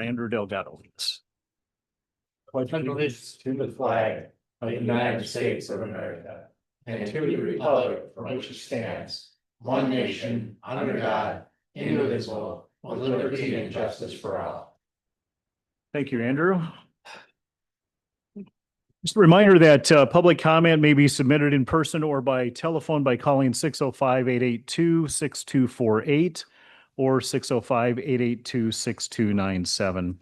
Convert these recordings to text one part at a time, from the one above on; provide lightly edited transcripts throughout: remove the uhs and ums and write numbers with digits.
Andrew Delgado. Pledge allegiance to the flag of the United States of America and to the republic for which it stands, one nation, under God, indivisible, with liberty and justice for all. Thank you, Andrew. Just a reminder that public comment may be submitted in person or by telephone by calling 605-882-6248 or 605-882-6297.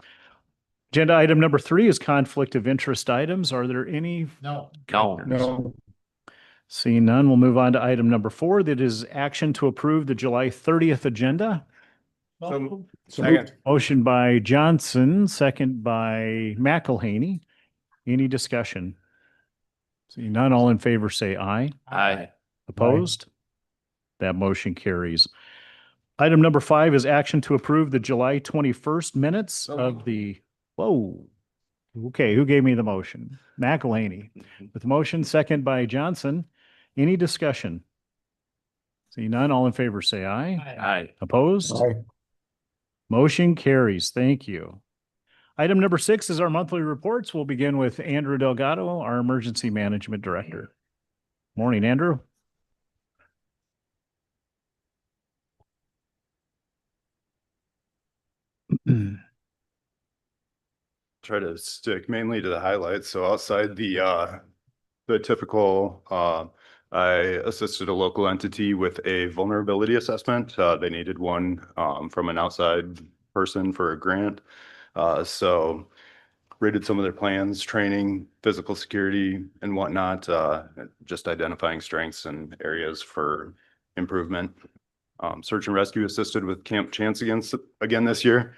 Agenda item number 3 is conflict of interest items. Are there any? No. No. Seeing none, we'll move on to item number 4. That is action to approve the July 30th agenda. Second. Motion by Johnson, second by McElhaney. Any discussion? Seeing none, all in favor say aye. Aye. Opposed? That motion carries. Item number 5 is action to approve the July 21st minutes of the, whoa. Okay, who gave me the motion? McElhaney. With the motion, second by Johnson. Any discussion? Seeing none, all in favor say aye. Aye. Opposed? Aye. Motion carries. Thank you. Item number 6 is our monthly reports. We'll begin with Andrew Delgado, our Emergency Management Director. Morning, Andrew. Try to stick mainly to the highlights. So outside the typical, I assisted a local entity with a vulnerability assessment. They needed one from an outside person for a grant. So rated some of their plans, training, physical security and whatnot, just identifying strengths and areas for improvement. Search and rescue assisted with Camp Chance again this year.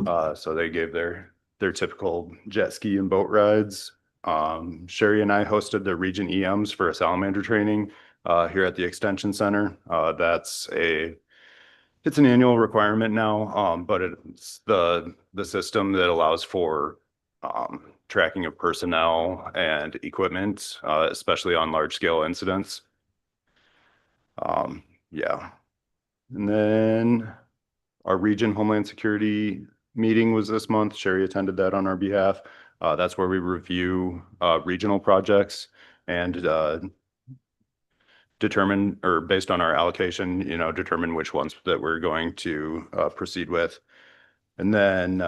So they gave their typical jet ski and boat rides. Sherry and I hosted the region EMs for a salamander training here at the Extension Center. It's an annual requirement now, but it's the system that allows for tracking of personnel and equipment, especially on large scale incidents. Yeah. And then our region Homeland Security meeting was this month. Sherry attended that on our behalf. That's where we review regional projects and determine, or based on our allocation, determine which ones that we're going to proceed with. And then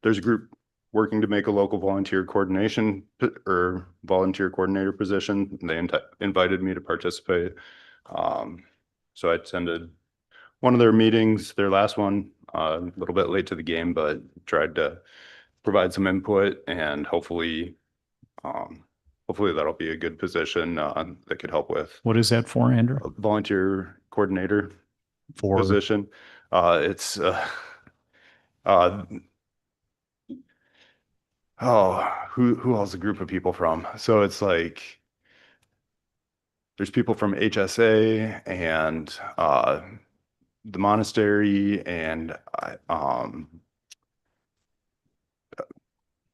there's a group working to make a local volunteer coordination or volunteer coordinator position. They invited me to participate. So I attended one of their meetings, their last one, a little bit late to the game, but tried to provide some input and hopefully that'll be a good position that could help with. What is that for, Andrew? A volunteer coordinator For position. It's who else a group of people from? So it's like there's people from HSA and the monastery and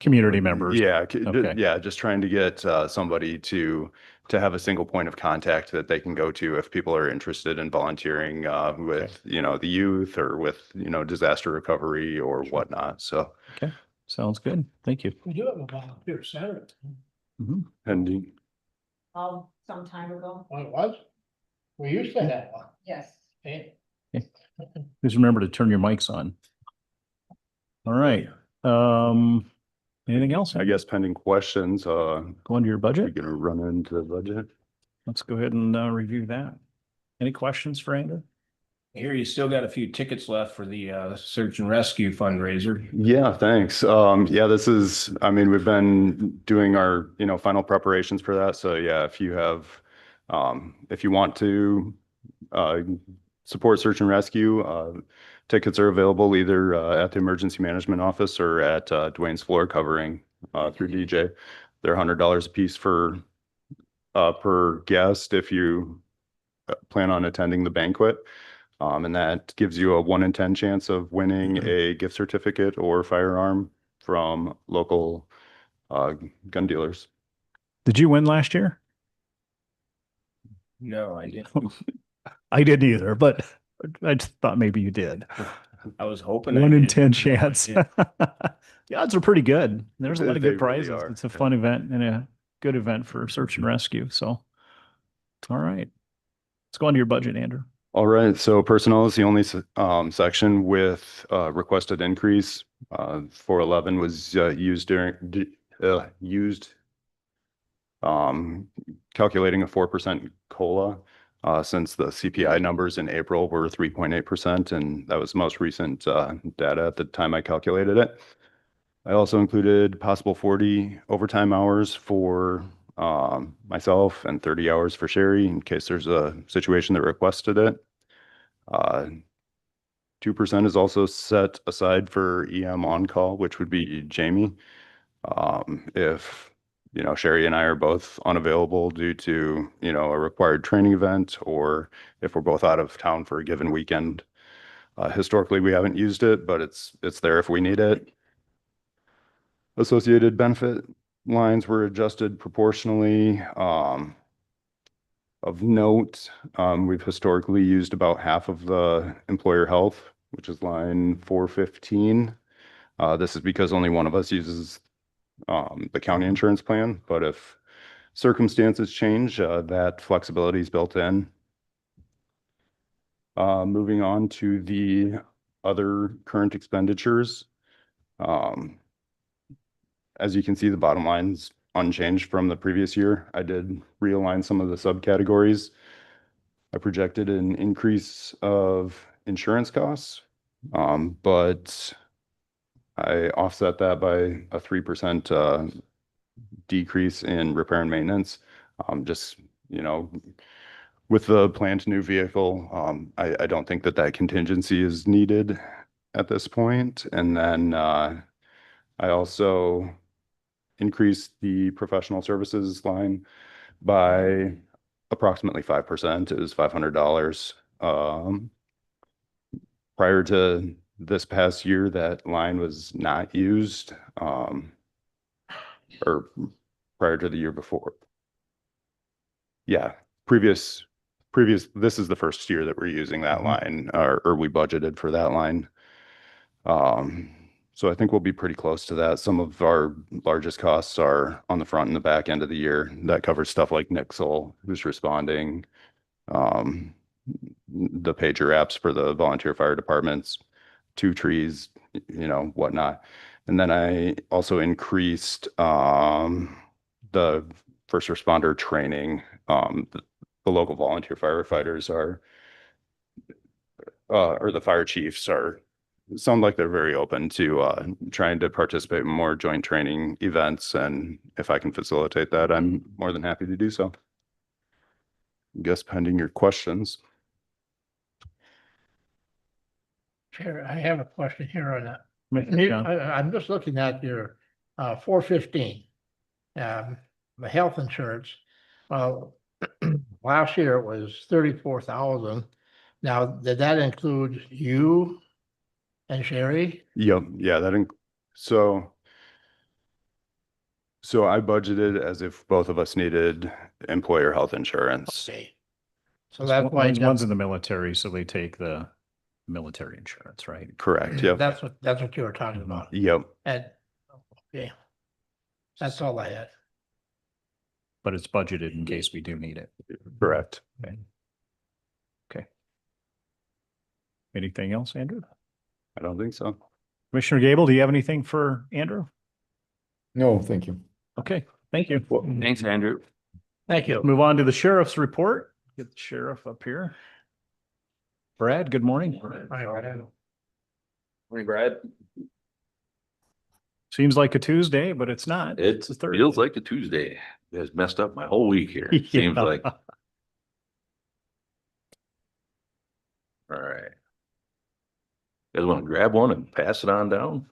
community members. Yeah, Okay. yeah, just trying to get somebody to have a single point of contact that they can go to if people are interested in volunteering with the youth or with disaster recovery or whatnot. So Okay, sounds good. Thank you. We do have a volunteer center. and Some time ago. Oh, it was? We used to have one. Yes. Okay. Please remember to turn your mics on. All right. Anything else? I guess pending questions, Go into your we're budget. gonna run into the budget. Let's go ahead and review that. Any questions for Andrew? Here, you still got a few tickets left for the search and rescue fundraiser. Yeah, thanks. Yeah, we've been doing our, final preparations for that. So yeah, if you want to, support search and rescue, tickets are available either, at the emergency management office or at, Dwayne's floor covering, through DJ. They're $100 a piece per guest if you plan on attending the banquet. And that gives you a 1 in 10 chance of winning a gift certificate or firearm from local gun dealers. Did you win last year? No, I didn't. I didn't either, but I just thought maybe you did. I was hoping. I 1 in did. 10 chance. The odds are pretty good. There's a lot of They good really prizes. are. It's a fun event and a good event for search and rescue. So, all right. Let's go on to your budget, Andrew. All right, so personnel is the only section with requested increase. 411 was used calculating a 4% COLA since the CPI numbers in April were 3.8%, and that was most recent data at the time I calculated it. I also included possible 40 overtime hours for myself and 30 hours for Sherry in case there's a situation that requested it. 2% is also set aside for EM on call, which would be Jamie. If, Sherry and I are both unavailable due to, a required training event, or if we're both out of town for a given weekend. Historically, we haven't used it, but it's there if we need it. Associated benefit lines were adjusted proportionally. Of note, we've historically used about half of the employer health, which is line 415. This is because only one of us uses the county insurance plan, but if circumstances change, that flexibility is built in. Moving on to the other current expenditures. As you can see, the bottom line's unchanged from the previous year. I did realign some of the subcategories. I projected an increase of insurance costs, but I offset that by a 3% decrease in repair and maintenance. Just, with the planned new vehicle, I don't think that contingency is needed at this point. And then I also increased the professional services line by approximately 5%. It was $500. Prior to this past year, that line was not used, or prior to the year before. Yeah, previous, this is the first year that we're using that line, or we budgeted for that line. So I think we'll be pretty close to that. Some of our largest costs are on the front and the back end of the year. That covers stuff like Nixle, who's responding, the pager apps for the volunteer fire departments, 2 trees, whatnot. And then I also increased the first responder training. The local volunteer firefighters are, or the fire chiefs sound like they're very open to trying to participate in more joint training events. And if I can facilitate that, I'm more than happy to do so. I guess pending your questions. Chair, I have a question here on that. Commissioner John. I'm just looking at your 415. The health insurance. Well, last year it was 34,000. Now, did that include you and Sherry? Yep. Yeah, so I budgeted as if both of us needed employer health insurance. Okay. So that's why. One's in the military, so they take the military insurance, right? Correct. Yep. That's what you were talking about. Yep. And, okay. That's all I had. But it's budgeted in case we do need it. Correct. Okay. Anything else, Andrew? I don't think so. Commissioner Gable, do you have anything for Andrew? No, thank you. Okay, thank you. Thanks, Andrew. Thank you. Move on to the sheriff's report. Get the sheriff up here. Brad, good morning. Morning, Brad. Seems like a Tuesday, but it's not. It a Thursday. feels like a Tuesday. You guys messed up my whole week here. Seems Yeah. like. All right. You guys want to grab one and pass it on down?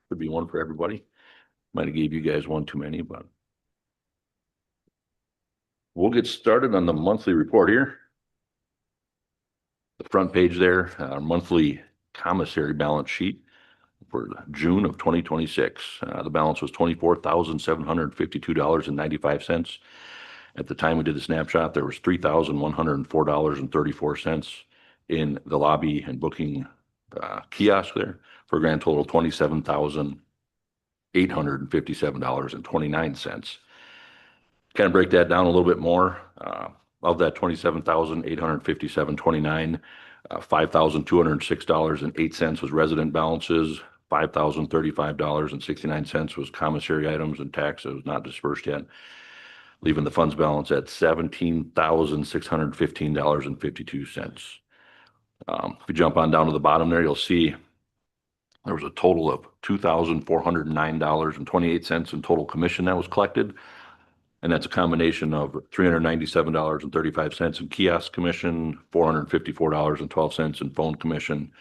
Could be one for everybody. Might have gave you guys one too many, but. We'll get started on the monthly report here. The front page there, our monthly commissary balance sheet for June of 2026. The balance was $24,752.95. At the time we did the snapshot, there was $3,104.34 in the lobby and booking kiosk there for a grand total of $27,857.29. Kind of break that down a little bit more. Of that 27,857.29, $5,206.08 was resident balances. $5,035.69 was commissary items and tax that was not dispersed yet, leaving the funds balance at $17,615.52. If we jump on down to the bottom there, you'll see there was a total of $2,409.28 in total commission that was collected. And that's a combination of $397.35 in kiosk commission, $454.12 in phone commission,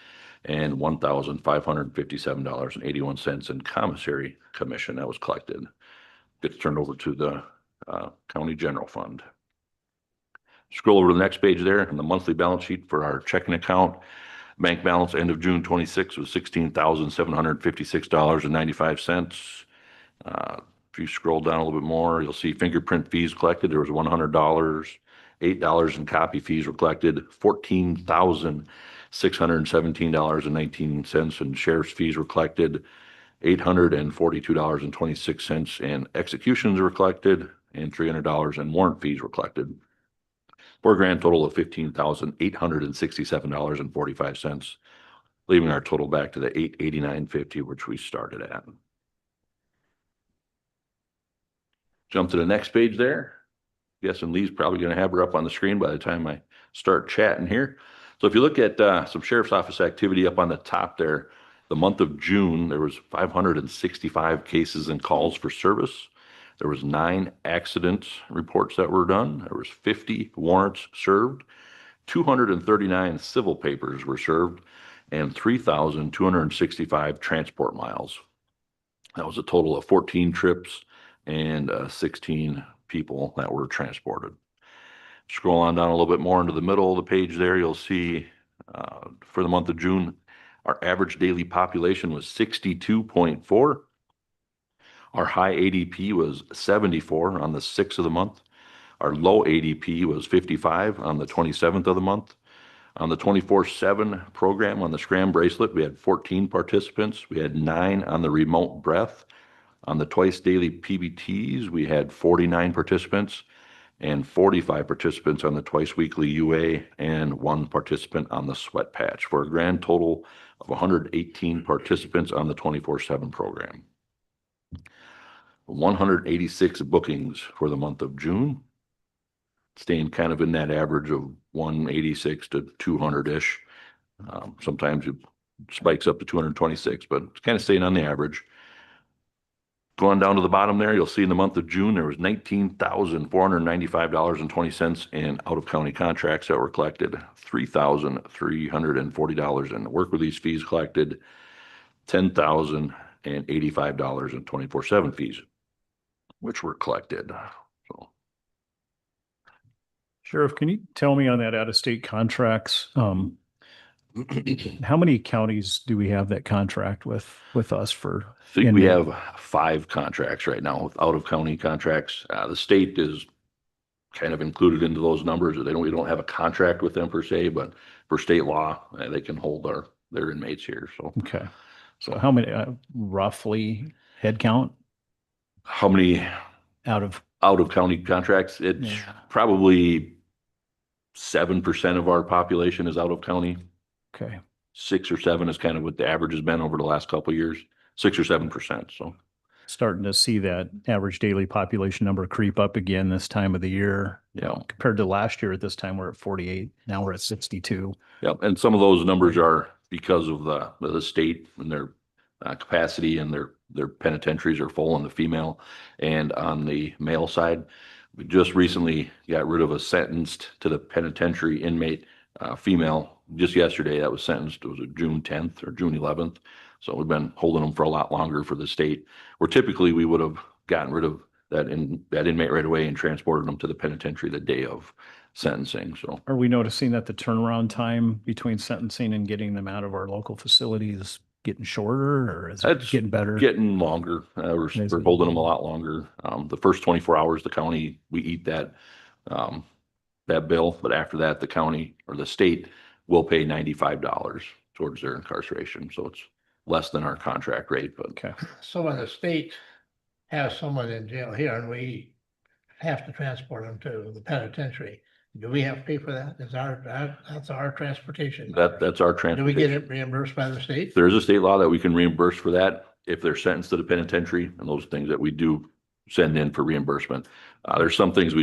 and $1,557.81 in commissary commission that was collected. Gets turned over to the county general fund. Scroll over to the next page there, and the monthly balance sheet for our checking account. Bank balance end of June 26 was $16,756.95. If you scroll down a little bit more, you'll see fingerprint fees collected. There was $100, $8 in copy fees were collected, $14,617.19 in sheriff's fees were collected, $842.26 in executions were collected, and $300 in warrant fees were collected, for a grand total of $15,867.45, leaving our total back to the $889.50, which we started at. Jump to the next page there. Guessing Lee's probably going to have her up on the screen by the time I start chatting here. So if you look at some sheriff's office activity up on the top there, the month of June, there was 565 cases and calls for service. There was 9 accident reports that were done. There was 50 warrants served. 239 civil papers were served, and 3,265 transport miles. That was a total of 14 trips and 16 people that were transported. Scroll on down a little bit more into the middle of the page there, you'll see for the month of June, our average daily population was 62.4. Our high ADP was 74 on the 6th of the month. Our low ADP was 55 on the 27th of the month. On the 24/7 program on the Scram bracelet, we had 14 participants. We had 9 on the remote breath. On the twice daily PBTs, we had 49 participants and 45 participants on the twice weekly UA and 1 participant on the sweat patch, for a grand total of 118 participants on the 24/7 program. 186 bookings for the month of June, staying kind of in that average of 186 to 200-ish. Sometimes it spikes up to 226, but it's kind of staying on the average. Going down to the bottom there, you'll see in the month of June, there was $19,495.20 in out-of-county contracts that were collected, $3,340 in work release fees collected, $10,085 in 24/7 fees, which were collected. So, Sheriff, can you tell me on that out-of-state contracts, how many counties do we have that contract with us for? I think we inmate? have 5 contracts right now with out-of-county contracts. The state is kind of included into those numbers. We don't have a contract with them per se, but for state law, they can hold their inmates here. So, Okay. So how many, roughly head count how many out of? out-of-county contracts? It's Yeah. probably 7% of our population is out of county. Okay. 6 or 7 is kind of what the average has been over the last couple of years. 6 or 7%. So Starting to see that average daily population number creep up again this time of the year. yeah, Compared to last year at this time, we're at 48. Now we're at 62. yeah, and some of those numbers are because of the state and their capacity, and their penitentiaries are full on the female and on the male side. We just recently got rid of a sentenced to the penitentiary inmate, female, just yesterday. That was sentenced. It was June 10th or June 11th. So we've been holding them for a lot longer for the state, where typically we would have gotten rid of that inmate right away and transported them to the penitentiary the day of sentencing. So Are we noticing that the turnaround time between sentencing and getting them out of our local facility is getting shorter, or is it that's getting better? getting longer. We're Is it? holding them a lot longer. The first 24 hours, the county, we eat that bill, but after that, the county or the state will pay $95. towards their incarceration. So it's less than our contract rate, but Okay. So when the state has someone in jail here and we have to transport them to the penitentiary, do we have to pay for that? That's our transportation? that's our Do we get transportation. it reimbursed by the state? There is a state law that we can reimburse for that if they're sentenced to the penitentiary, and those things that we do send in for reimbursement. There's some things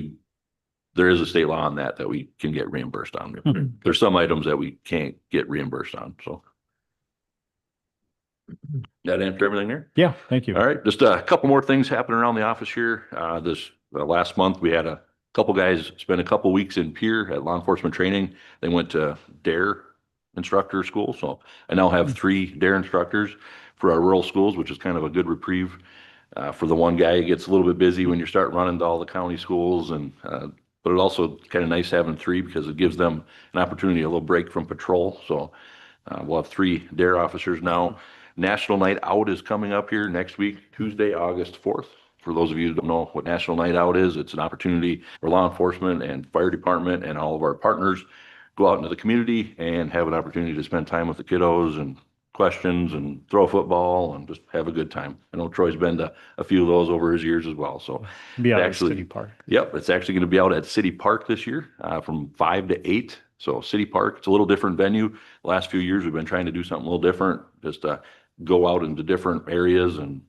there is a state law on that we can get reimbursed on. Mhm. There's some items that we can't get reimbursed on, so. That answer everything there? Yeah, thank you. All right, just a couple more things happening around the office here. This last month, we had a couple guys spend a couple weeks in Pier at law enforcement training. They went to DARE instructor school. So I now have 3 DARE instructors for our rural schools, which is kind of a good reprieve. For the one guy, it gets a little bit busy when you start running to all the county schools but it also kind of nice having 3 because it gives them an opportunity, a little break from patrol. So we'll have 3 DARE officers now. National Night Out is coming up here next week, Tuesday, August 4th. For those of you who don't know what National Night Out is, it's an opportunity for law enforcement and fire department and all of our partners go out into the community and have an opportunity to spend time with the kiddos and questions and throw a football and just have a good time. I know Troy's been to a few of those over his years as well. So Be out at actually- City Park. Yep, it's actually going to be out at City Park this year from 5 to 8. So City Park, it's a little different venue. The last few years, we've been trying to do something a little different, just go out into different areas and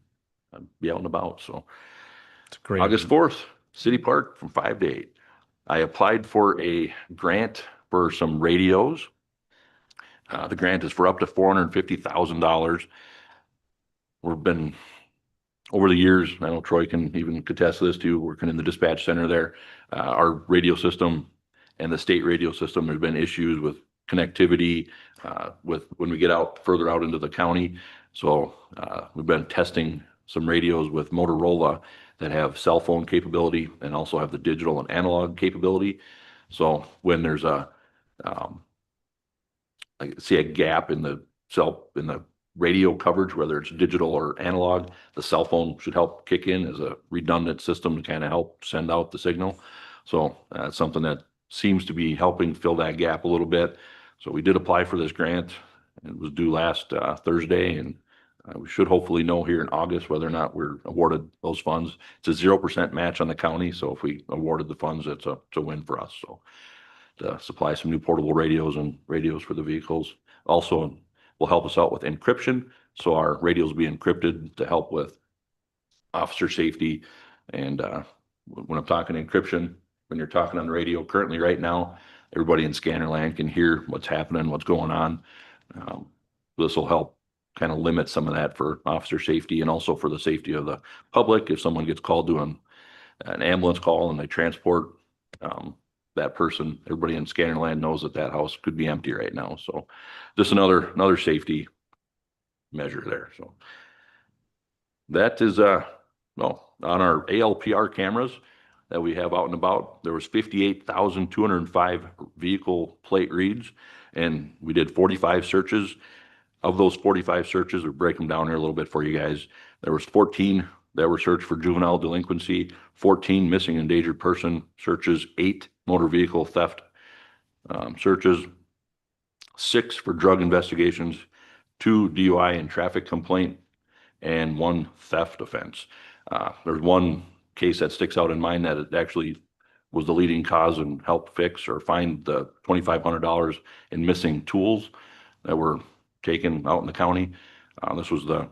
be out and about. So It's great. August 4th, City Park from 5 to 8. I applied for a grant for some radios. The grant is for up to $450,000. We've been over the years, I know Troy can even contest to this too, working in the dispatch center there. Our radio system and the state radio system, there's been issues with connectivity with when we get out further out into the county. So we've been testing some radios with Motorola that have cell phone capability and also have the digital and analog capability. So when there's I see a gap in the radio coverage, whether it's digital or analog, the cell phone should help kick in as a redundant system to kind of help send out the signal. So it's something that seems to be helping fill that gap a little bit. So we did apply for this grant. It was due last Thursday, and we should hopefully know here in August whether or not we're awarded those funds. It's a 0% match on the county. So if we awarded the funds, it's a win for us. So to supply some new portable radios and radios for the vehicles. Also will help us out with encryption. So our radios will be encrypted to help with officer safety. And when I'm talking encryption, when you're talking on the radio currently right now, everybody in Scannerland can hear what's happening, what's going on. This will help kind of limit some of that for officer safety and also for the safety of the public. If someone gets called to an ambulance call and they transport that person, everybody in Scannerland knows that house could be empty right now. So just another safety measure there. So that is on our ALPR cameras that we have out and about, there was 58,205 vehicle plate reads, and we did 45 searches. Of those 45 searches, we break them down here a little bit for you guys. There was 14 that were searched for juvenile delinquency, 14 missing endangered person searches, 8 motor vehicle theft searches, 6 for drug investigations, 2 DUI and traffic complaint, and 1 theft offense. There's one case that sticks out in mind that it actually was the leading cause and helped fix or find the $2,500 in missing tools that were taken out in the county. This was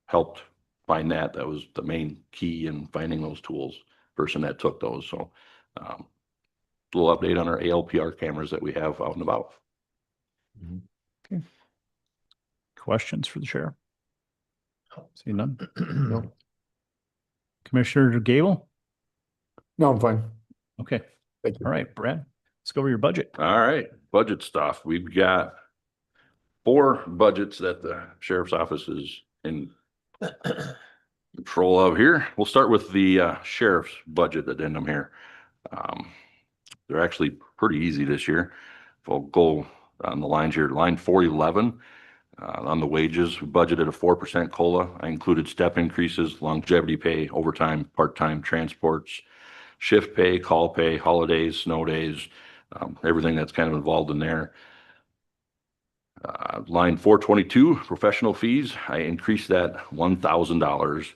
helped find that was the main key in finding those tools, person that took those. So a little update on our ALPR cameras that we have out and about. Questions for the sheriff? See none. No, Commissioner Gable? no, I'm fine. Okay. Thank you. All right, Brad, let's go over your budget. All right, budget stuff. We've got 4 budgets that the sheriff's office is in control of here. We'll start with the sheriff's budget addendum here. They're actually pretty easy this year. We'll go on the lines here. Line 411 on the wages, we budgeted a 4% COLA. I included step increases, longevity pay, overtime, part-time transports, shift pay, call pay, holidays, snow days, everything that's kind of involved in there. Line 422, professional fees, I increased that $1,000.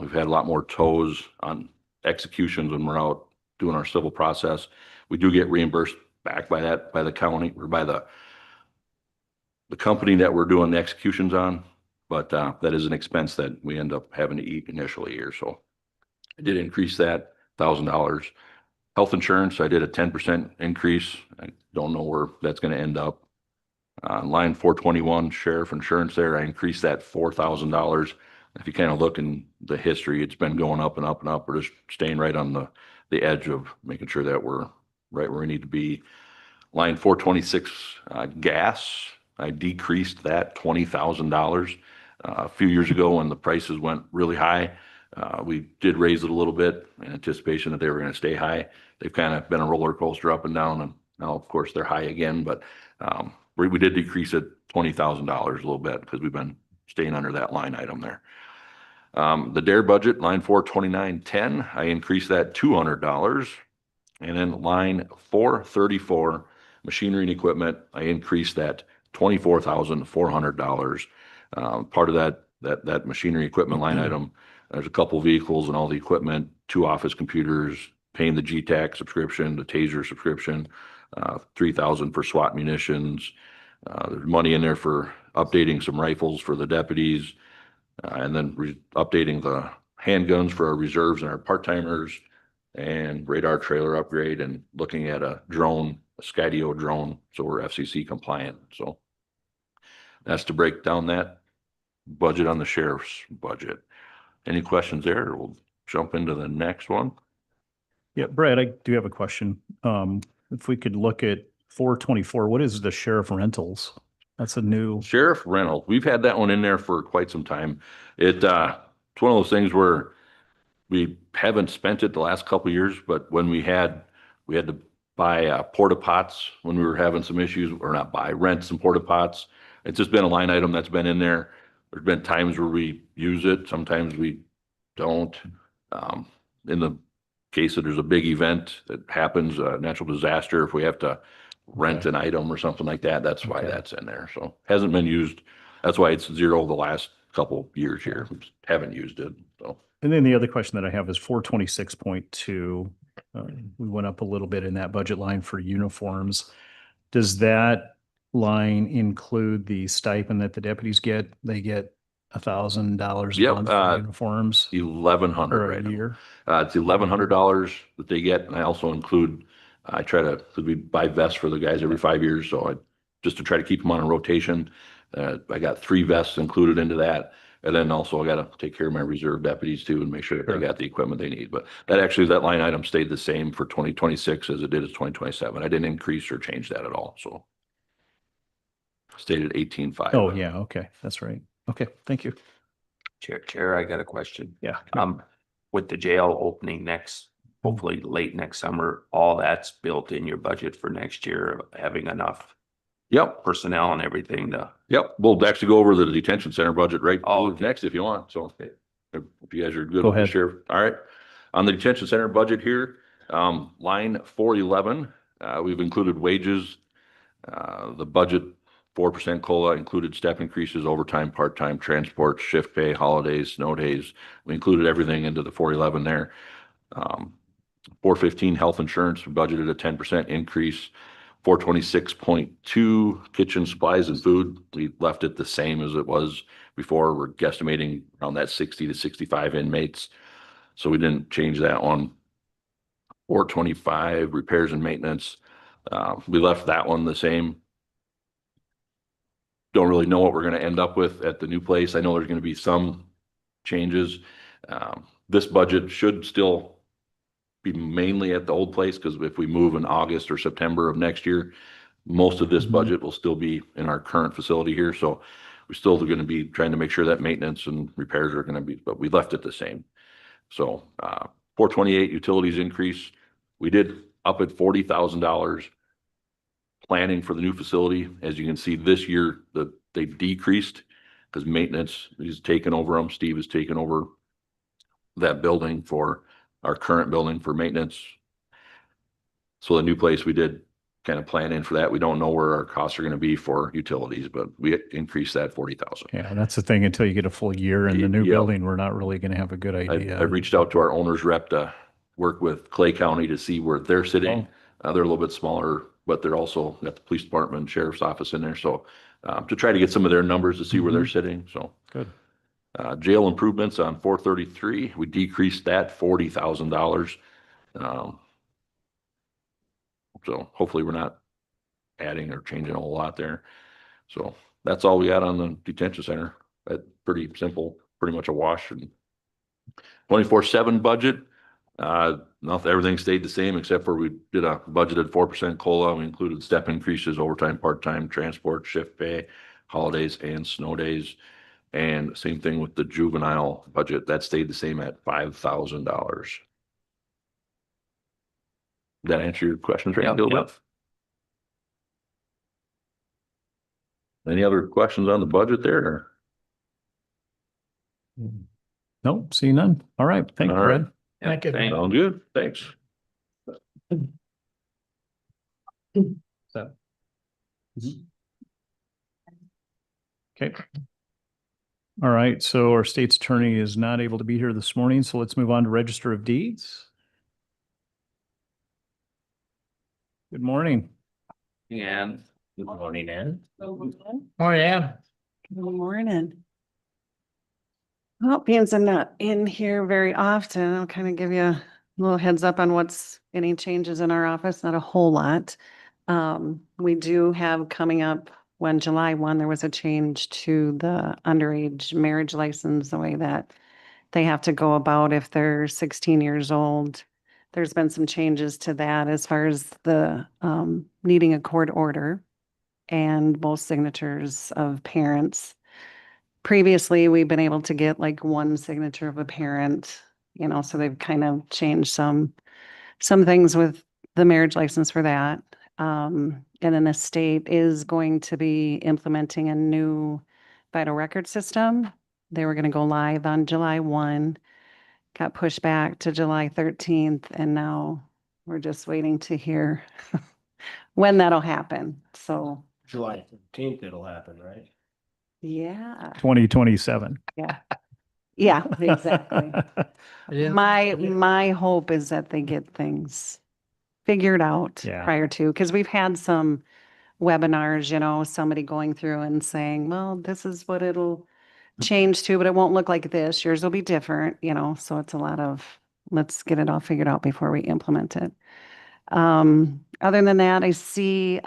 We've had a lot more tows on executions when we're out doing our civil process. We do get reimbursed back by that, by the county or by the company that we're doing the executions on. But that is an expense that we end up having to eat initially here. So I did increase that $1,000. Health insurance, I did a 10% increase. I don't know where that's going to end up. Line 421, sheriff insurance there, I increased that $4,000. If you kind of look in the history, it's been going up and up and up. We're just staying right on the edge of making sure that we're right where we need to be. Line 426, gas, I decreased that $20,000. A few years ago when the prices went really high, we did raise it a little bit in anticipation that they were going to stay high. They've kind of been a roller coaster up and down, and now, of course, they're high again, but we did decrease it $20,000 a little bit because we've been staying under that line item there. The DARE budget, line 42910, I increased that $200. And then line 434, machinery and equipment, I increased that $24,400. Part of that machinery equipment line item, there's a couple vehicles and all the equipment, 2 office computers, paying the GTAC subscription, the TASER subscription, $3,000 for SWAT munitions. There's money in there for updating some rifles for the deputies, and then updating the handguns for our reserves and our part-timers, and radar trailer upgrade, and looking at a drone, a Skydio drone, so we're FCC compliant. So that's to break down that budget on the sheriff's budget. Any questions there? We'll jump into the next one. Yeah, Brad, I do have a question. If we could look at 424, what is the sheriff rentals? That's a new, Sheriff rental, we've had that one in there for quite some time. It's one of those things where we haven't spent it the last couple of years, but when we had to buy porta pots when we were having some issues, or not buy, rent some porta pots. It's just been a line item that's been in there. There's been times where we use it, sometimes we don't. In the case that there's a big event that happens, a natural disaster, if we have to rent an item or something like that, that's why that's in there. So hasn't been used. That's why it's zero the last couple years here. We just haven't used it. So. and then the other question that I have is 426.2. We went up a little bit in that budget line for uniforms. Does that line include the stipend that the deputies get? They get $1,000 a Yep, month for uniforms 1,100 or right a now. year? It's $1,100 that they get, and I also include, I try to, because we buy vests for the guys every 5 years, so just to try to keep them on a rotation. I got 3 vests included into that, and then also I got to take care of my reserve deputies too and make sure that they got the equipment they need. But that line item stayed the same for 2026 as it did as 2027. I didn't increase or change that at all, so stayed at 18.5. Oh, yeah, okay, that's right. Okay, thank you. Chair, I got a question. Yeah. With the jail opening hopefully late next summer, all that's built in your budget for next year, having enough Yep. personnel and everything to. Yep, we'll actually go over the detention center budget right Oh, okay. next if you want, so if you guys are good Go with the ahead. sheriff. All right, on the detention center budget here, line 411, we've included wages. The budget, 4% COLA, included step increases, overtime, part-time, transport, shift pay, holidays, snow days. We included everything into the 411 there. 415 health insurance, we budgeted a 10% increase. 426.2 kitchen supplies and food, we left it the same as it was before. We're guesstimating around that 60 to 65 inmates, so we didn't change that one. 425 repairs and maintenance, we left that one the same. Don't really know what we're going to end up with at the new place. I know there's going to be some changes. This budget should still be mainly at the old place, because if we move in August or September of next year, most of this budget will still be in our current facility here. So we're still going to be trying to make sure that maintenance and repairs are going to be, but we left it the same. So 428 utilities increase. We did up at $40,000 planning for the new facility. As you can see this year, they decreased because maintenance is taken over them. Steve has taken over that building for our current building for maintenance. So the new place, we did kind of planning for that. We don't know where our costs are going to be for utilities, but we increased that 40,000. Yeah, that's the thing. Until you get a full year in the new Yep. building, we're not really going to have a good idea. I've reached out to our owner's rep to work with Clay County to see where they're sitting. They're a little bit smaller, but they're also got the police department, sheriff's office in there. So to try to get some of their numbers to see where they're sitting. So Good. Jail improvements on 433, we decreased that $40,000. So hopefully we're not adding or changing a whole lot there. So that's all we got on the detention center. Pretty simple, pretty much a wash. And 24/7 budget, nothing, everything stayed the same except for we did a budgeted 4% COLA. We included step increases, overtime, part-time, transport, shift pay, holidays and snow days. And same thing with the juvenile budget. That stayed the same at $5,000. Did that answer your questions, right? Yep. Any other questions on the budget there? Or? Nope, see none. All right. Thank you, All right. Brad. Thank you. Sound good? Thanks. Okay. All right. So our state's attorney is not able to be here this morning. So let's move on to Register of Deeds. Good morning. And good morning, Ann. Oh, yeah. Good morning. Well, being I'm not in here very often, I'll kind of give you a little heads up on what's any changes in our office, not a whole lot. We do have coming up when July 1, there was a change to the underage marriage license, the way that they have to go about if they're 16 years old. There's been some changes to that as far as the needing a court order and both signatures of parents. Previously, we've been able to get like one signature of a parent, so they've kind of changed some things with the marriage license for that. And then the state is going to be implementing a new vital record system. They were going to go live on July 1, got pushed back to July 13th, and now we're just waiting to hear when that'll happen. So, July 13th, it'll happen, right? yeah. 2027. Yeah. Yeah, exactly. My hope is that they get things figured out Yeah. prior to, because we've had some webinars, somebody going through and saying, well, this is what it'll change to, but it won't look like this. Yours will be different, so it's a lot of, let's get it all figured out before we implement it. Other than that, I see,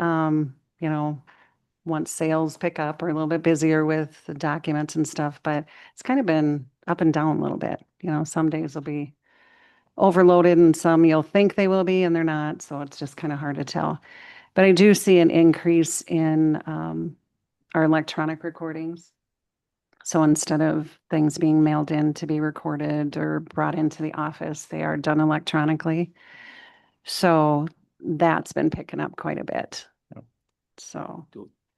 once sales pick up, we're a little bit busier with the documents and stuff, but it's kind of been up and down a little bit. Some days will be overloaded and some you'll think they will be and they're not. So it's just kind of hard to tell. But I do see an increase in our electronic recordings. So instead of things being mailed in to be recorded or brought into the office, they are done electronically. So that's been picking up quite a bit. So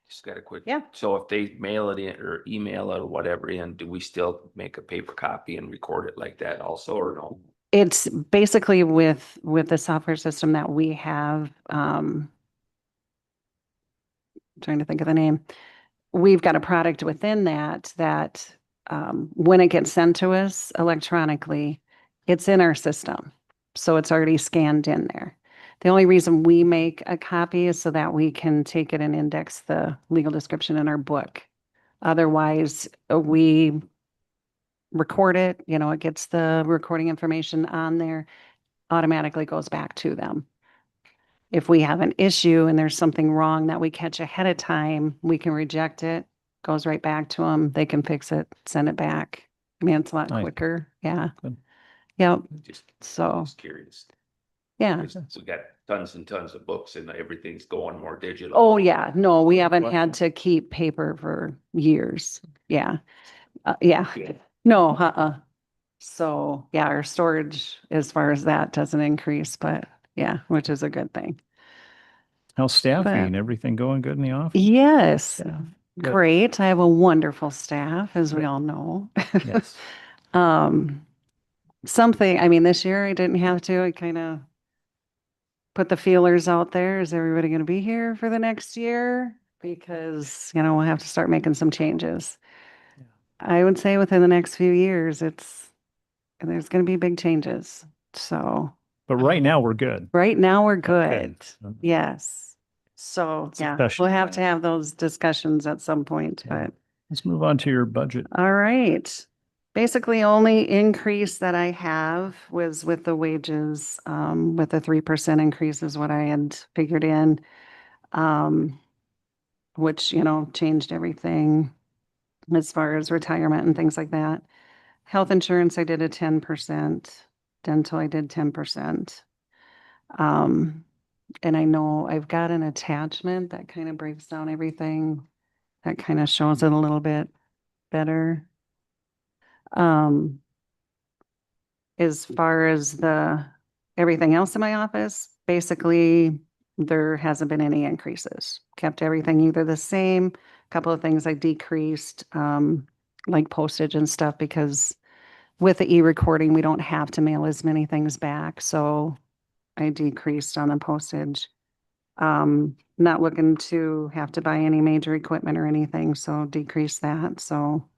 Just got a quick. Yeah. So if they mail it in or email it or whatever in, do we still make a paper copy and record it like that also, or no? it's basically with the software system that we have, trying to think of the name. We've got a product within that when it gets sent to us electronically, it's in our system. So it's already scanned in there. The only reason we make a copy is so that we can take it and index the legal description in our book. Otherwise, we record it, it gets the recording information on there, automatically goes back to them. If we have an issue and there's something wrong that we catch ahead of time, we can reject it, goes right back to them. They can fix it, send it back. I mean, it's a lot Nice. quicker. Yeah. Good. Yep. Just curious. Yeah. We got tons and tons of books and everything's going more digital. Oh, yeah. No, we haven't had to keep paper for years. Yeah. Yeah. Good. No, So, yeah, our storage as far as that doesn't increase, but yeah, which is a good thing. How's staffing? Everything going good in the office? Yes. Yeah. Good. Great. I have a wonderful staff, as we all know. Yes. Something, this year I didn't have to, I kind of put the feelers out there. Is everybody going to be here for the next year? Because, we'll have to start making some changes. I would say within the next few years, there's going to be big changes. So But right now, we're good. right now we're good. Okay. Yes. So, yeah, Especially- we'll have to have those discussions at some point, Yeah. but. Let's move on to your budget. All right. Basically, only increase that I have was with the wages, with the 3% increase is what I had figured in. Which, changed everything as far as retirement and things like that. Health insurance, I did a 10%. Dental, I did 10%. And I know I've got an attachment that kind of breaks down everything. That kind of shows it a little bit better. As far as everything else in my office, basically, there hasn't been any increases. Kept everything either the same, a couple of things I decreased, like postage and stuff, because with the e-recording, we don't have to mail as many things back, so I decreased on the postage. Not looking to have to buy any major equipment or anything, so decrease that, so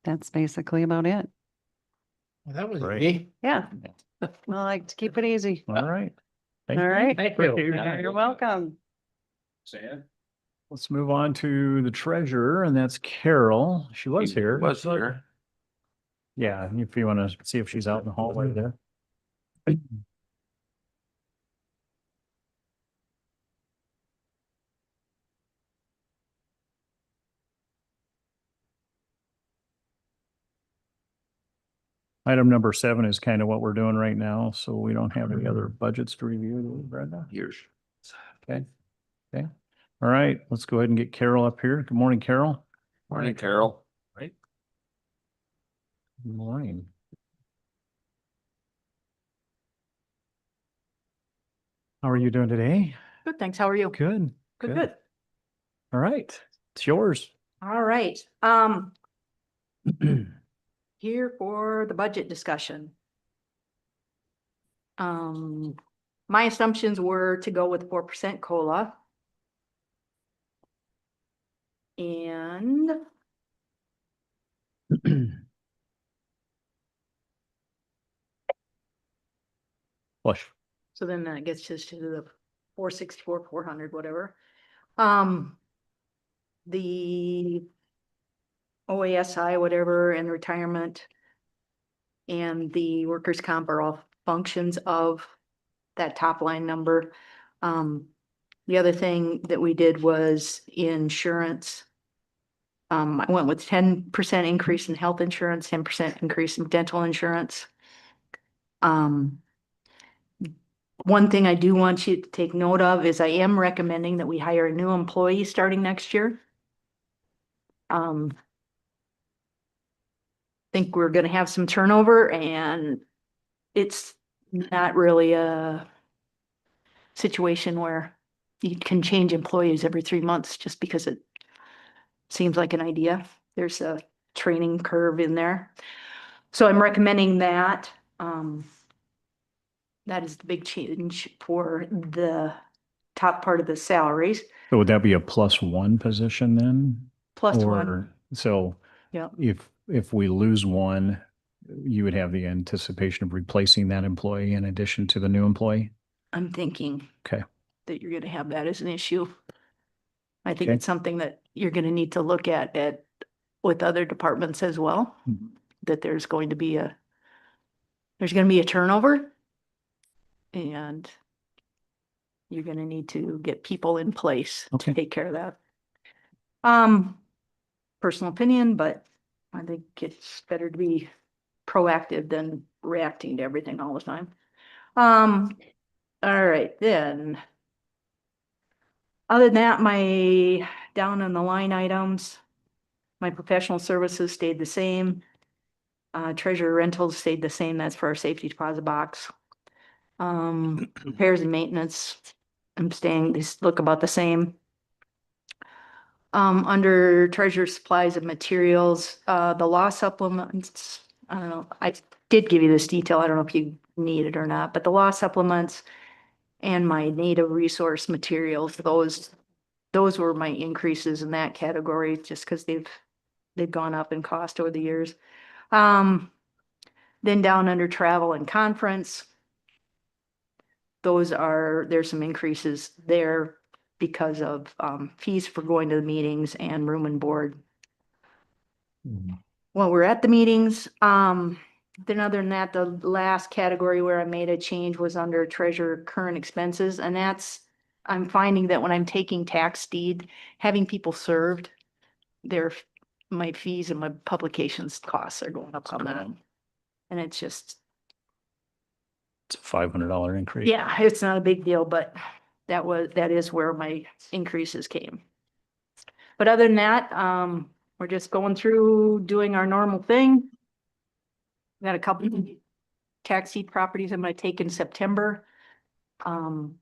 that's basically about it. Well, that was Right. me. Yeah. I like to keep it easy. All right. Thank All you. right. Thank you. You're welcome. Sam? Let's move on to the treasurer, and that's Carol. She was here. Was here. Yeah, if you want to see if she's out in the hallway there. Item number 7 is kind of what we're doing right now, so we don't have any other budgets to review, do we, Brenda? Yours. Okay. Okay. All right, let's go ahead and get Carol up here. Good morning, Carol. Morning, Carol. Right. Good morning. How are you doing today? Good, thanks. How are you? Good. Good. All right, it's yours. All right. Here for the budget discussion. My assumptions were to go with 4% COLA. And Flush. so then that gets us to the 464, 400, whatever. The OASI, whatever, and retirement and the workers' comp are all functions of that top line number. The other thing that we did was insurance. I went with 10% increase in health insurance, 10% increase in dental insurance. One thing I do want you to take note of is I am recommending that we hire a new employee starting next year. Think we're gonna have some turnover, and it's not really a situation where you can change employees every 3 months just because it seems like an idea. There's a training curve in there. So I'm recommending that. That is the big change for the top part of the salaries, So would that be a +1 position then? plus one. Or, so Yeah. if we lose one, you would have the anticipation of replacing that employee in addition to the new employee? I'm thinking Okay. that you're gonna have that as an issue. I think Okay. it's something that you're gonna need to look at with other departments as well, Mhm. that there's going to be a turnover. And you're gonna need to get people in place Okay. to take care of that. Personal opinion, but I think it's better to be proactive than reacting to everything all the time. All right, then. Other than that, my down on the line items, my professional services stayed the same. Treasurer rentals stayed the same. That's for our safety deposit box. Repairs and maintenance, I'm staying, these look about the same. Under treasurer supplies and materials, the law supplements, I don't know, I did give you this detail. I don't know if you need it or not, but the law supplements and my native resource materials. Those were my increases in that category, just because they've gone up in cost over the years. Then down under travel and conference, there's some increases there because of fees for going to the meetings and room and board. Well, we're at the meetings. Then other than that, the last category where I made a change was under treasurer current expenses, and I'm finding that when I'm taking tax deed, having people served, my fees and my publications costs are going up on that. And it's just, It's a $500 increase. yeah, it's not a big deal, but that is where my increases came. But other than that, we're just going through doing our normal thing. Got a couple tax deed properties I'm gonna take in September. And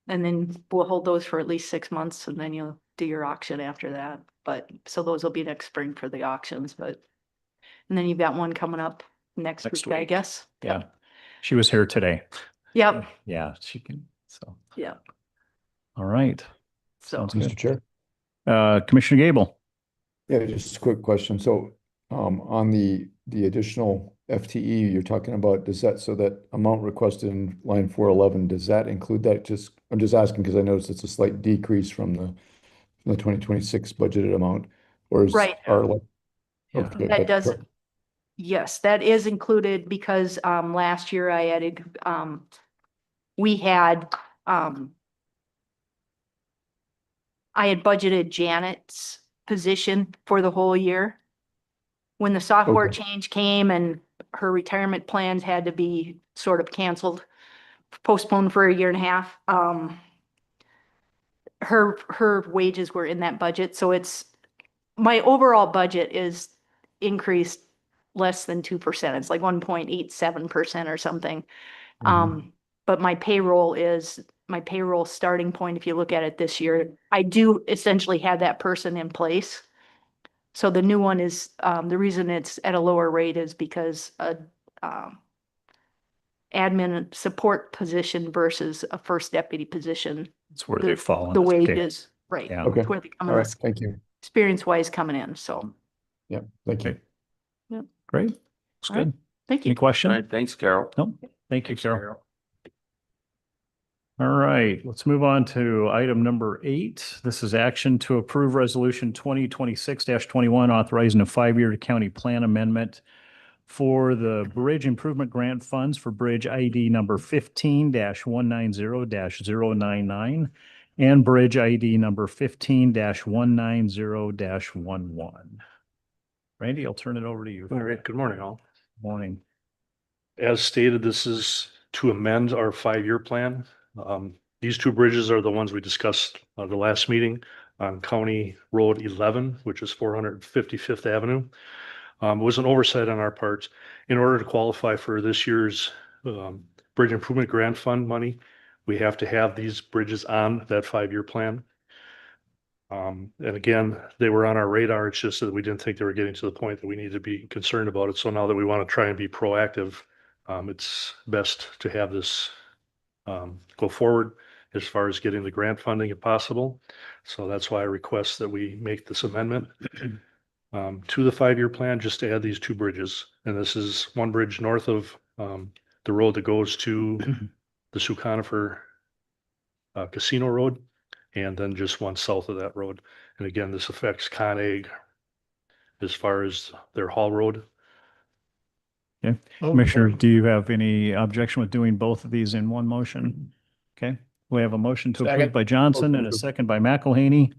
then we'll hold those for at least 6 months, and then you'll do your auction after that. But, so those will be next spring for the auctions, but, and then you've got one coming up next Next week, I week. guess. Yeah. She was here today. Yep, Yeah, she can, so, yeah, all right. so. Sounds good. Mr. Chair? Commissioner Gable. Yeah, just a quick question. So, on the additional FTE you're talking about, does that, so that amount requested in line 411, does that include that? I'm just asking because I noticed it's a slight decrease from the 2026 budgeted amount, or is Right. our like. Yeah. Okay, That does, yes, that is included because last year I added, we had, I had budgeted Janet's position for the whole year. When the software Okay. change came and her retirement plans had to be sort of canceled, postponed for a year and a half, her wages were in that budget, so my overall budget is increased less than 2%. It's like 1.87% or something. But my payroll starting point, if you look at it this year, I do essentially have that person in place. So the new one is, the reason it's at a lower rate is because admin support position versus a first deputy position. It's where they fall on The the scale. wages, right. Yeah. Okay, It's where they come all in, right, thank you. experience wise coming in, so, Yeah, thank you. Okay. Great. Looks All right. good. thank Any you. All question? right, thanks, Carol. Nope. Thank you, Thanks, Carol. All right, let's move on to item number 8. This is action to approve resolution 2026-21, authorizing a 5-year county plan amendment for the bridge improvement grant funds for bridge ID number 15-190-099 and bridge ID number 15-190-11. Randy, I'll turn it over to you. All right, good morning, all. Morning. As stated, this is to amend our 5-year plan. These two bridges are the ones we discussed the last meeting on County Road 11, which is 455th Avenue. It was an oversight on our part. In order to qualify for this year's Bridge Improvement Grant Fund money, we have to have these bridges on that 5-year plan. And again, they were on our radar. It's just that we didn't think they were getting to the point that we need to be concerned about it. So now that we want to try and be proactive, it's best to have this go forward as far as getting the grant funding if possible. So that's why I request that we make this amendment to the 5-year plan, just to add these two bridges. And this is one bridge north of the road that goes to the Sioux Conifer Casino Road, and then just one south of that road. And again, this affects Con Ag as far as their haul road. Okay. Commissioner, do you have any objection with doing both of these in one motion? Okay, we have a motion to approve Second. by Johnson and a second by McElhaney.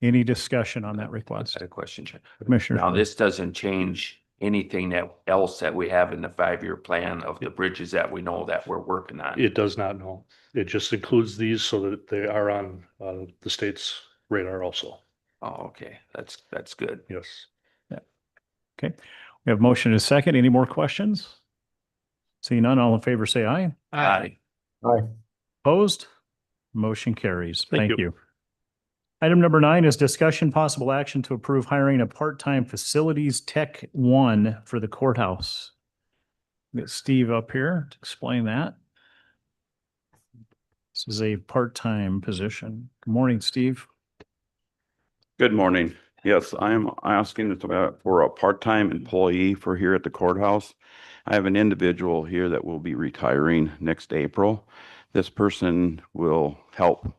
Any discussion on that I request? had a question. Commissioner? Now, this doesn't change anything else that we have in the 5-year plan of the bridges that we know that we're working on. It does not know. It just includes these so that they are on the state's radar also. Oh, okay, that's good. Yes. Okay, we have motion and a second. Any more questions? Seeing none, all in favor, say aye. Aye. Aye. Opposed? Motion carries. Thank Thank you. you. Item number 9 is discussion possible action to approve hiring a part-time facilities tech 1 for the courthouse. Get Steve up here to explain that. This is a part-time position. Good morning, Steve. Good morning. Yes, I'm asking for a part-time employee for here at the courthouse. I have an individual here that will be retiring next April. This person will help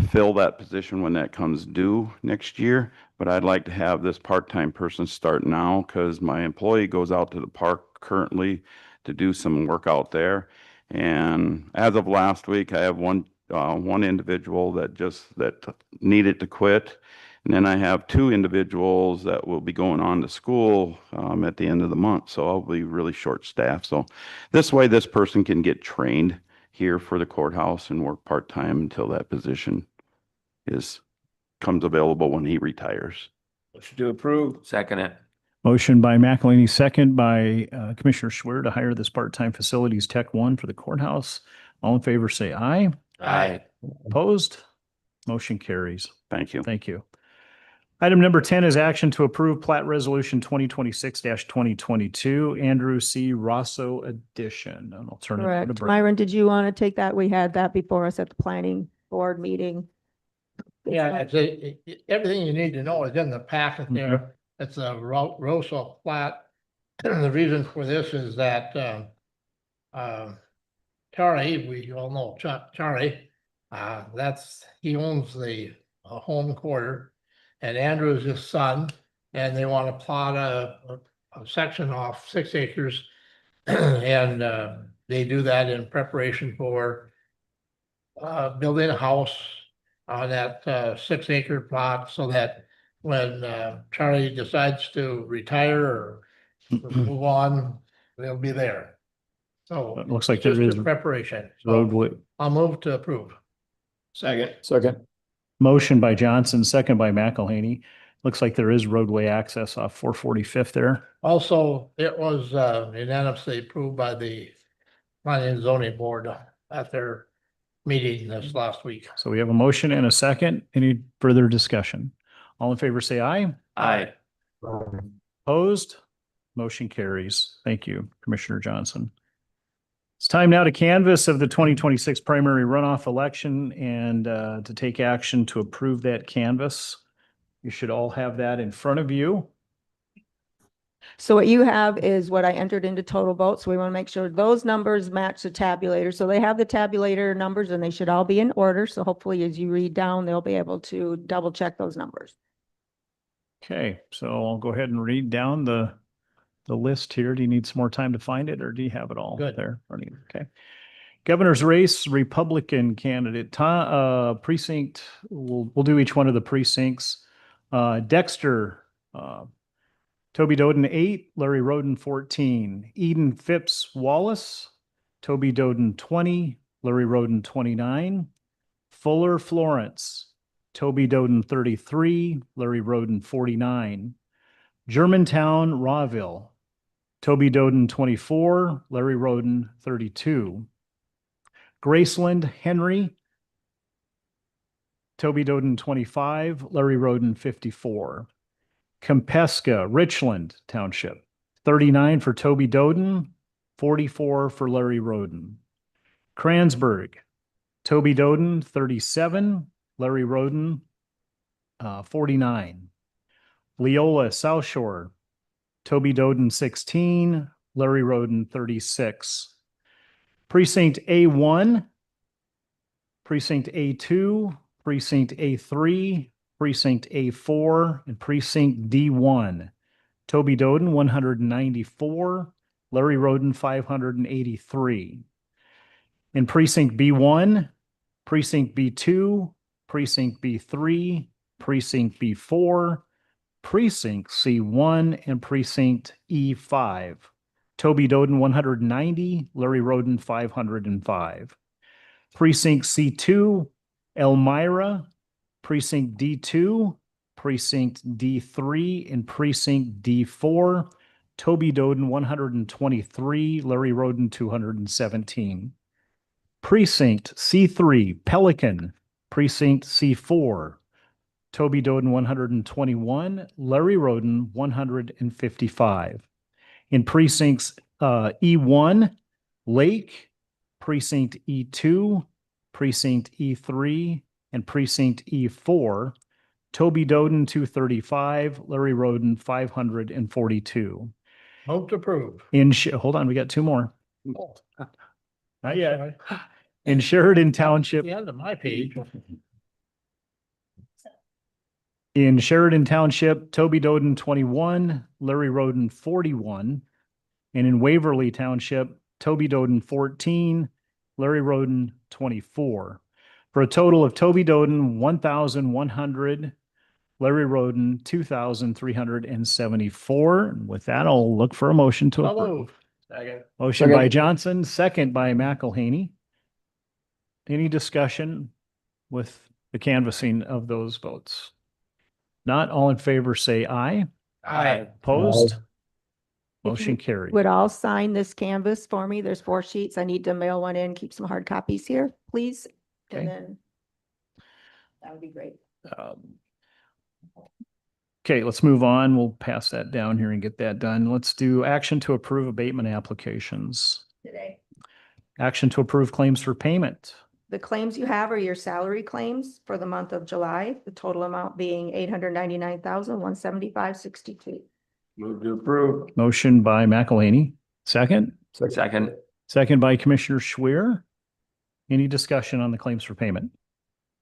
fill that position when that comes due next year, but I'd like to have this part-time person start now because my employee goes out to the park currently to do some work out there. And as of last week, I have one individual that needed to quit. And then I have two individuals that will be going on to school at the end of the month. So I'll be really short-staffed. So this way, this person can get trained here for the courthouse and work part-time until that position comes available when he retires. Motion to approve. Second it. Motion by McElhaney, second by Commissioner Schwer to hire this part-time facilities tech one for the courthouse. All in favor, say aye. Aye. Opposed? Motion carries. Thank you. Thank you. Item number 10 is action to approve plat resolution 2026-2022, Andrew C. Rosso addition. And I'll turn it over to Correct. Brett. Myron, did you want to take that? We had that before us at the planning board meeting. Yeah, everything you need to know is in the packet there. It's a Rosso plat. The reason for this is that Charlie, we all know Charlie, he owns the home quarter, and Andrew is his son, and they want to plot a section off 6 acres. And they do that in preparation for building a house on that 6 acre plot, so that when Charlie decides to retire or move on, they'll be there. So It looks like just there is a preparation. So roadway. I'll move to approve. Second. Second. Motion by Johnson, second by McElhaney. Looks like there is roadway access off 445th there. Also, it was unanimously approved by the planning and zoning board at their meeting this last week. So we have a motion and a second. Any further discussion? All in favor, say aye. Aye. Opposed? Motion carries. Thank you, Commissioner Johnson. It's time now to canvass of the 2026 primary runoff election and to take action to approve that canvass. You should all have that in front of you. So what you have is what I entered into total votes. So we want to make sure those numbers match the tabulator. So they have the tabulator numbers and they should all be in order. So hopefully as you read down, they'll be able to double check those numbers. Okay, so I'll go ahead and read down the list here. Do you need some more time to find it, or do you have it all Good. there? Okay. Governor's race, Republican candidate, precinct, we'll do each one of the precincts. Dexter, Toby Doden 8, Larry Roden 14, Eden Phipps Wallace, Toby Doden 20, Larry Roden 29, Fuller Florence, Toby Doden 33, Larry Roden 49, Germantown Rawville, Toby Doden 24, Larry Roden 32, Graceland Henry, Toby Doden 25, Larry Roden 54. Kempeska, Richland Township, 39 for Toby Doden, 44 for Larry Roden. Kransberg, Toby Doden, 37, Larry Roden, 49. Leola South Shore, Toby Doden, 16, Larry Roden, 36. Precinct A1, Precinct A2, Precinct A3, Precinct A4, and Precinct D1. Toby Doden, 194, Larry Roden, 583. In Precinct B1, Precinct B2, Precinct B3, Precinct B4, Precinct C1, and Precinct E5. Toby Doden, 190, Larry Roden, 505. Precinct C2, Elmira, Precinct D2, Precinct D3, and Precinct D4. Toby Doden, 123, Larry Roden, 217. Precinct C3, Pelican, Precinct C4, Toby Doden, 121, Larry Roden, 155. In precincts E1, Lake, Precinct E2, Precinct E3, and Precinct E4. Toby Doden, 235, Larry Roden, 542. Hope to approve. Hold on, we got two more. Oh, Not yet. sorry. In Sheridan Township, The end of my page. in Sheridan Township, Toby Doden, 21, Larry Roden, 41. And in Waverly Township, Toby Doden, 14, Larry Roden, 24. For a total of Toby Doden, 1,100, Larry Roden, 2,374. And with that, I'll look for a motion to So approve. moved. Second. Motion by Second. Johnson, second by McElhaney. Any discussion with the canvassing of those votes? Not all in favor, say aye. Aye. Opposed? If Motion you carried. Would all sign this canvas for me? There's 4 sheets. I need to mail one in, keep some hard copies here, please. Okay. And then that would be great. Okay, let's move on. We'll pass that down here and get that done. Let's do action to approve abatement applications. Today. Action to approve claims for payment. The claims you have are your salary claims for the month of July, the total amount being 899,175.62. Move to approve. Motion by McElhaney, second. Second. Second by Commissioner Schwer. Any discussion on the claims for payment?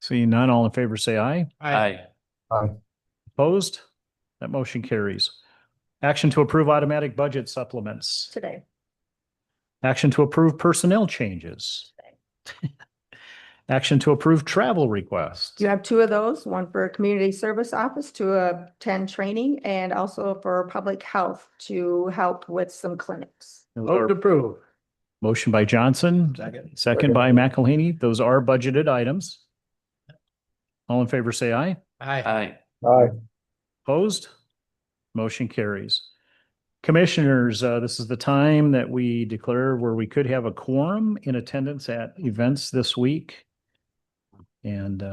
Seeing none, all in favor, say aye. Aye. Opposed? That motion carries. Action to approve automatic budget supplements. Today. Action to approve personnel changes. Action to approve travel requests. You have 2 of those, one for community service office to attend training and also for public health to help with some clinics. Those Hope are- to approve. Motion by Johnson, Second. second by McElhaney. Those are budgeted items. All in favor, say aye. Aye. Aye. Opposed? Motion carries. Commissioners, this is the time that we declare where we could have a quorum in attendance at events this week. And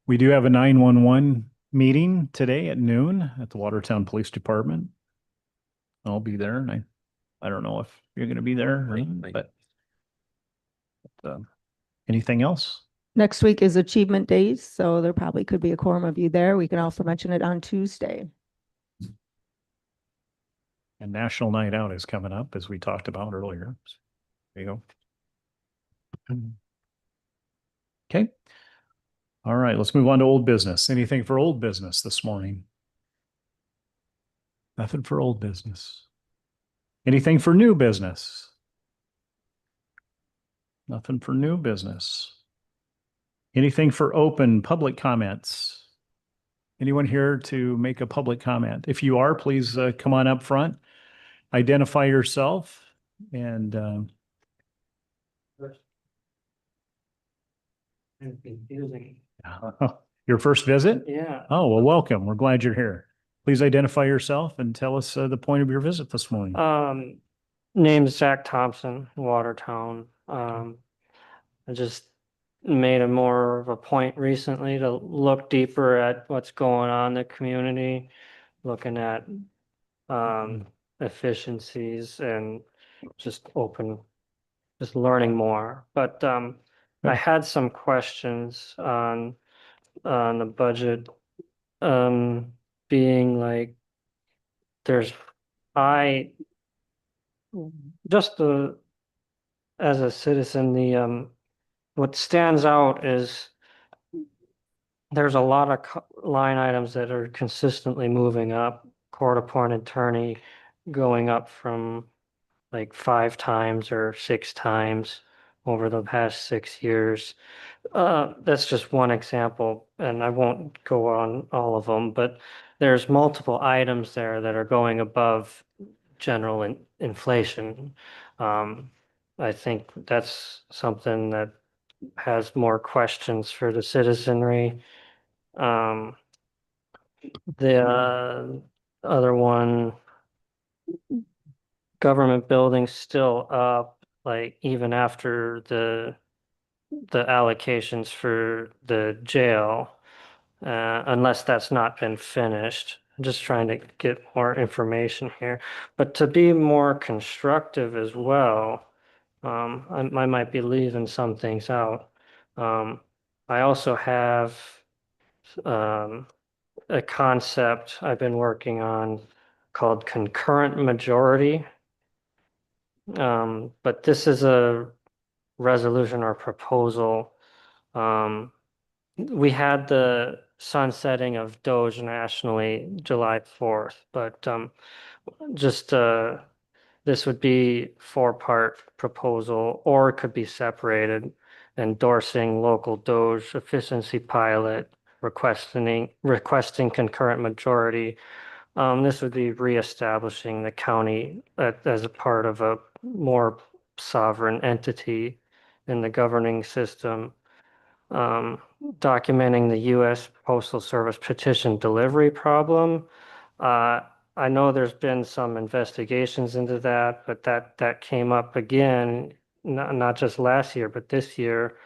we do have a 911 meeting today at noon at the Watertown Police Department. I'll be there, and I don't know if you're going to be there, or not, but anything else? Next week is Achievement Days, so there probably could be a quorum of you there. We can also mention it on Tuesday. And National Night Out is coming up, as we talked about earlier. There you go. Okay. All right, let's move on to old business. Anything for old business this morning? Nothing for old business. Anything for new business? Nothing for new business. Anything for open public comments? Anyone here to make a public comment? If you are, please come on up front, identify yourself, and Confusing. your first visit? Yeah. Oh, well, welcome. We're glad you're here. Please identify yourself and tell us the point of your visit this morning. Name is Zach Thompson, Watertown. I just made a more of a point recently to look deeper at what's going on in the community, looking at efficiencies and just learning more. But I had some questions on the budget, being like, as a citizen, what stands out is there's a lot of line items that are consistently moving up. Court appointed attorney going up from like 5 times or 6 times over the past 6 years. That's just one example, and I won't go on all of them, but there's multiple items there that are going above general inflation. I think that's something that has more questions for the citizenry. The other one, government buildings still up, like even after the allocations for the jail, unless that's not been finished. I'm just trying to get more information here. But to be more constructive as well, I might be leaving some things out. I also have a concept I've been working on called concurrent majority. But this is a resolution or proposal. We had the sunsetting of Doge nationally July 4th, but just this would be four-part proposal, or it could be separated, endorsing local Doge efficiency pilot, requesting concurrent majority. This would be reestablishing the county as a part of a more sovereign entity in the governing system. Documenting the U.S. Postal Service petition delivery problem. I know there's been some investigations into that, but that came up again, not just last year, but this year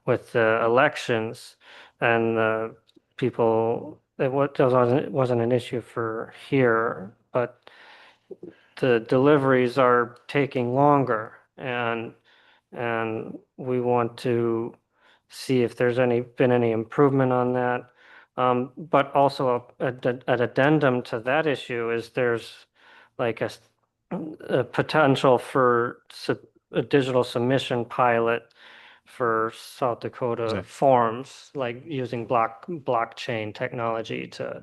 with the elections, and people, wasn't an issue for here, but the deliveries are taking longer, and we want to see if there's been any improvement on that. But also an addendum to that issue is there's like a potential for a digital submission pilot for South Dakota forms, like using blockchain technology to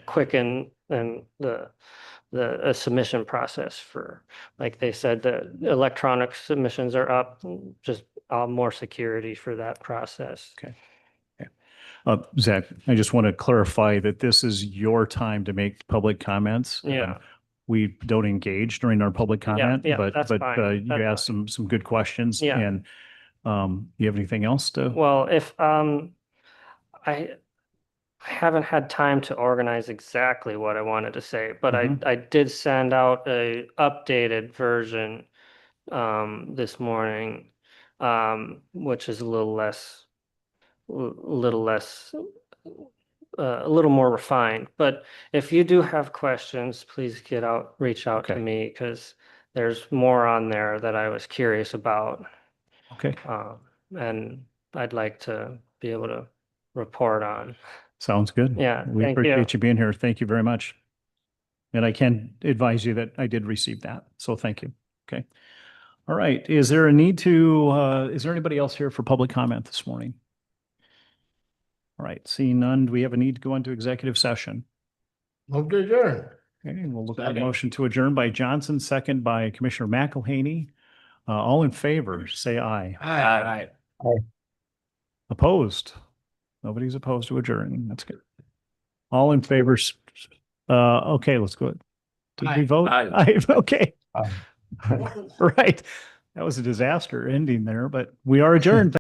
quicken the submission process for, like they said, the electronic submissions are up, just more security for that process. Okay. Zach, I just want to clarify that this is your time to make public comments. Yeah. We don't engage during our public comment, yeah, but that's fine. you That's asked some good questions. Yeah. And you have anything else to? Well, if I haven't had time to organize exactly what I wanted to say, but I did send out a updated version this morning, which is a little more refined. But if you do have questions, please reach out to Okay. me, because there's more on there that I was curious about. Okay. And I'd like to be able to report on. Sounds good. Yeah, We thank appreciate you being here. Thank you very much. And I can advise you that I did receive that. So thank you. Okay. All right. Is there a need to, is there anybody else here for public comment this morning? All right. Seeing none, do we have a need to go into executive session? Move to adjourn. Okay, and we'll look at a Second. motion to adjourn by Johnson, second by Commissioner McElhaney. All in favor, say aye. Aye. Opposed? Nobody's opposed to adjourning. That's good. All in favor. Okay, let's go. Did we Aye. vote? Aye. Okay. Right. That was a disaster ending there, but we are adjourned.